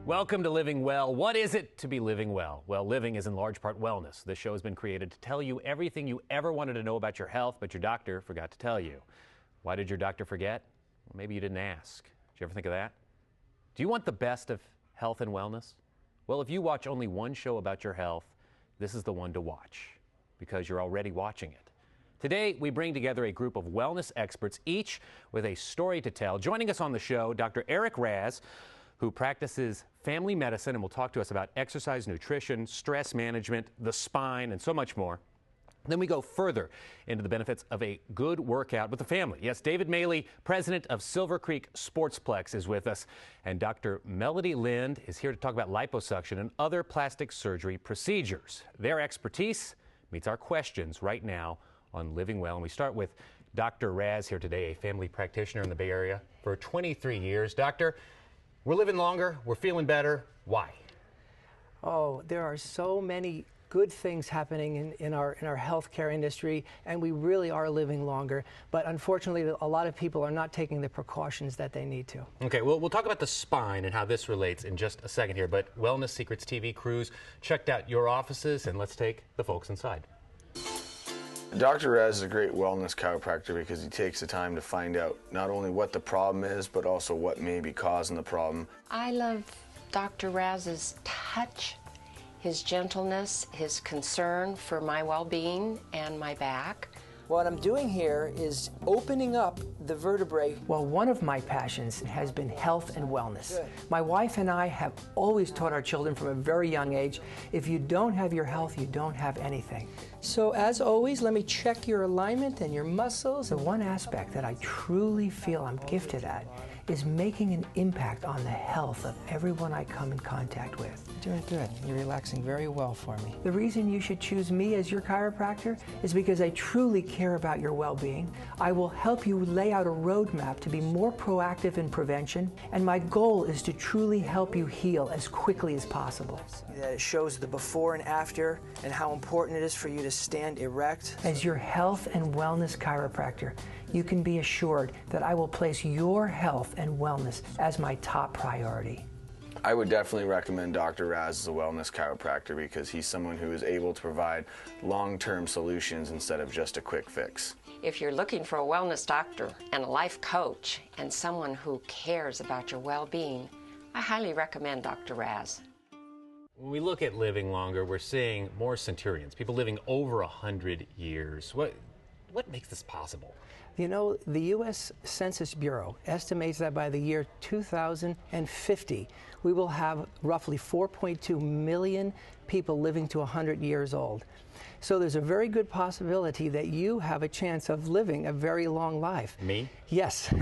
Welcome to Living Well. What is it to be living well? Well, living is in large part wellness. This show has been created to tell you everything you ever wanted to know about your health, but your doctor forgot to tell you. Why did your doctor forget? Well, maybe you didn't ask. Did you ever think of that? Do you want the best of health and wellness? Well, if you watch only one show about your health, this is the one to watch because you're already watching it. Today, we bring together a group of wellness experts, each with a story to tell. Joining us on the show, Dr. Razz, who practices family medicine and will talk to us about exercise, nutrition, stress management, the spine, and so much more. Then we go further into the benefits of a good workout with the family. Yes, David Maley, president of Silver Creek Sportsplex, is with us. And Dr. Melody Lind is here to talk about liposuction and other plastic surgery procedures. Their expertise meets our questions right now on Living Well. And we start with Dr. Razz here today, a family practitioner in the Bay Area for 23 years. Doctor, we're living longer, we're feeling better. Why? Oh, there are so many good things happening in our healthcare industry, and we really are living longer. But unfortunately, a lot of people are not taking the precautions that they need to. Okay, well, we'll talk about the spine and how this relates in just a second here. But Wellness Secrets TV crews checked out your offices, and let's take the folks inside. Dr. Razz is a great wellness chiropractor because he takes the time to find out not only what the problem is, but also what may be causing the problem. I love Dr. Razz's touch, his gentleness, his concern for my well-being and my back. What I'm doing here is opening up the vertebrae. Well, one of my passions has been health and wellness. Good. My wife and I have always taught our children from a very young age, if you don't have your health, you don't have anything. So as always, let me check your alignment and your muscles. The one aspect that I truly feel I'm gifted at is making an impact on the health of everyone I come in contact with. Doing good. You're relaxing very well for me. The reason you should choose me as your chiropractor is because I truly care about your well-being. I will help you lay out a roadmap to be more proactive in prevention, and my goal is to truly help you heal as quickly as possible. That it shows the before and after and how important it is for you to stand erect. As your health and wellness chiropractor, you can be assured that I will place your health and wellness as my top priority. I would definitely recommend Dr. Razz as a wellness chiropractor because he's someone who is able to provide long-term solutions instead of just a quick fix. If you're looking for a wellness doctor and a life coach and someone who cares about your well-being, I highly recommend Dr. Razz. When we look at living longer, we're seeing more centurions, people living over 100 years. What makes this possible? You know, the U.S. Census Bureau estimates that by the year 2050, we will have roughly 4.2 million people living to 100 years old. So there's a very good possibility that you have a chance of living a very long life. Me? Yes.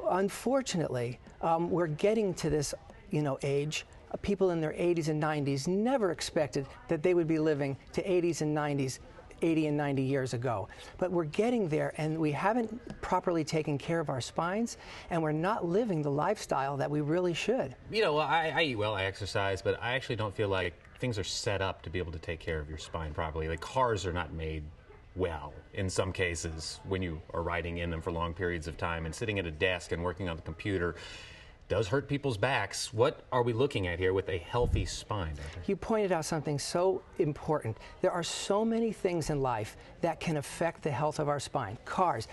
Unfortunately, we're getting to this, age. People in their 80s and 90s never expected that they would be living to 80s and 90s. 80 and 90 years ago. But we're getting there, and we haven't properly taken care of our spines, and we're not living the lifestyle that we really should. You know, I eat well, I exercise, but I actually don't feel like things are set up to be able to take care of your spine properly. Like cars are not made well in some cases when you are riding in them for long periods of time, and sitting at a desk and working on the computer does hurt people's backs. What are we looking at here with a healthy spine, Doctor? You pointed out something so important. There are so many things in life that can affect the health of our spine. Cars,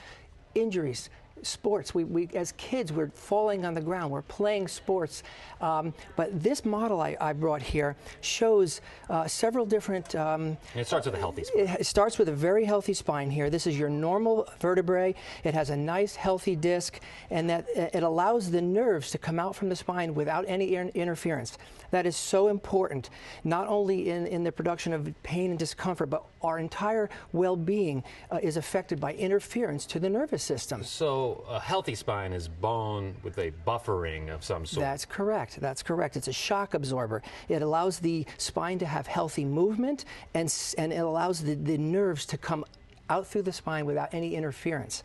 injuries, sports. We as kids, we're falling on the ground. We're playing sports. But this model I brought here shows several different... it starts with a healthy spine. It starts with a very healthy spine here. This is your normal vertebrae. It has a nice healthy disc, and that it allows the nerves to come out from the spine without any interference. That is so important, not only in the production of pain and discomfort, but our entire well-being is affected by interference to the nervous system. So a healthy spine is bone with a buffering of some sort. That's correct. That's correct. It's a shock absorber. It allows the spine to have healthy movement, and it allows the nerves to come out through the spine without any interference.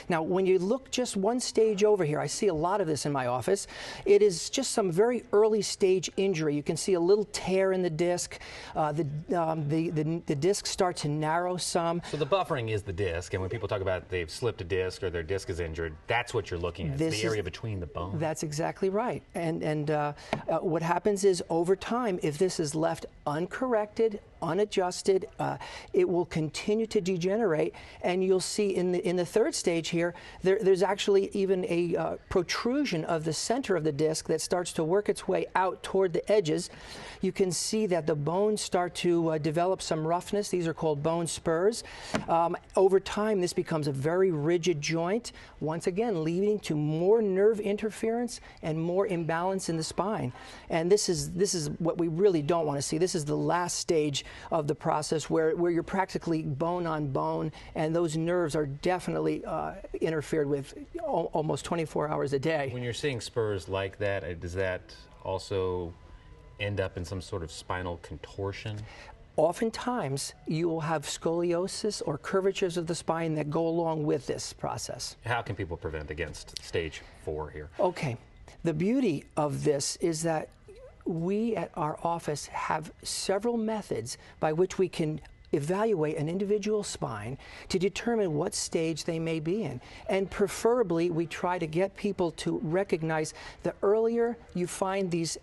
Now, when you look just one stage over here, I see a lot of this in my office. It is just some very early stage injury. You can see a little tear in the disc. The disc starts to narrow some. So the buffering is the disc, and when people talk about they've slipped a disc or their disc is injured, that's what you're looking at, the area between the bones. That's exactly right. And what happens is, over time, if this is left uncorrected, unadjusted, it will continue to degenerate, and you'll see in the third stage here, there's actually even a protrusion of the center of the disc that starts to work its way out toward the edges. You can see that the bones start to develop some roughness. These are called bone spurs. Over time, this becomes a very rigid joint, once again leading to more nerve interference and more imbalance in the spine. And this is what we really don't want to see. This is the last stage of the process where you're practically bone on bone, and those nerves are definitely interfered with almost 24 hours a day. When you're seeing spurs like that, does that also end up in some sort of spinal contortion? Oftentimes, you will have scoliosis or curvatures of the spine that go along with this process. How can people prevent against stage 4 here? Okay. The beauty of this is that we at our office have several methods by which we can evaluate an individual spine to determine what stage they may be in. And preferably, we try to get people to recognize the earlier you find these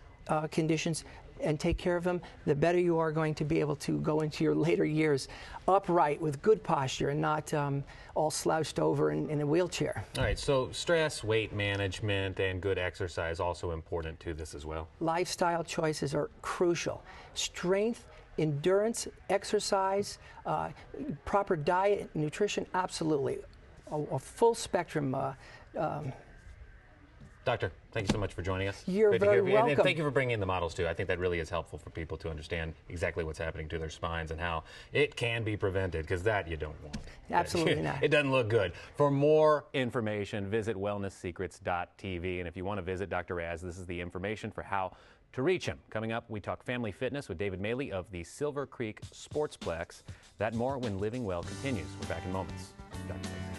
conditions and take care of them, the better you are going to be able to go into your later years upright with good posture and not all slouched over in a wheelchair. All right, so stress, weight management, and good exercise also important to this as well. Lifestyle choices are crucial. Strength, endurance, exercise, proper diet, nutrition, absolutely. A full spectrum. Doctor, thank you so much for joining us. You're very welcome. And thank you for bringing in the models, too. I think that really is helpful for people to understand exactly what's happening to their spines and how it can be prevented, because that you don't want. Absolutely not. It doesn't look good. For more information, visit wellnesssecrets.tv. And if you want to visit Dr. Razz, this is the information for how to reach him. Coming up, we talk family fitness with David Maley of the Silver Creek Sportsplex. That more when Living Well continues. We're back in moments. Dr. Maley.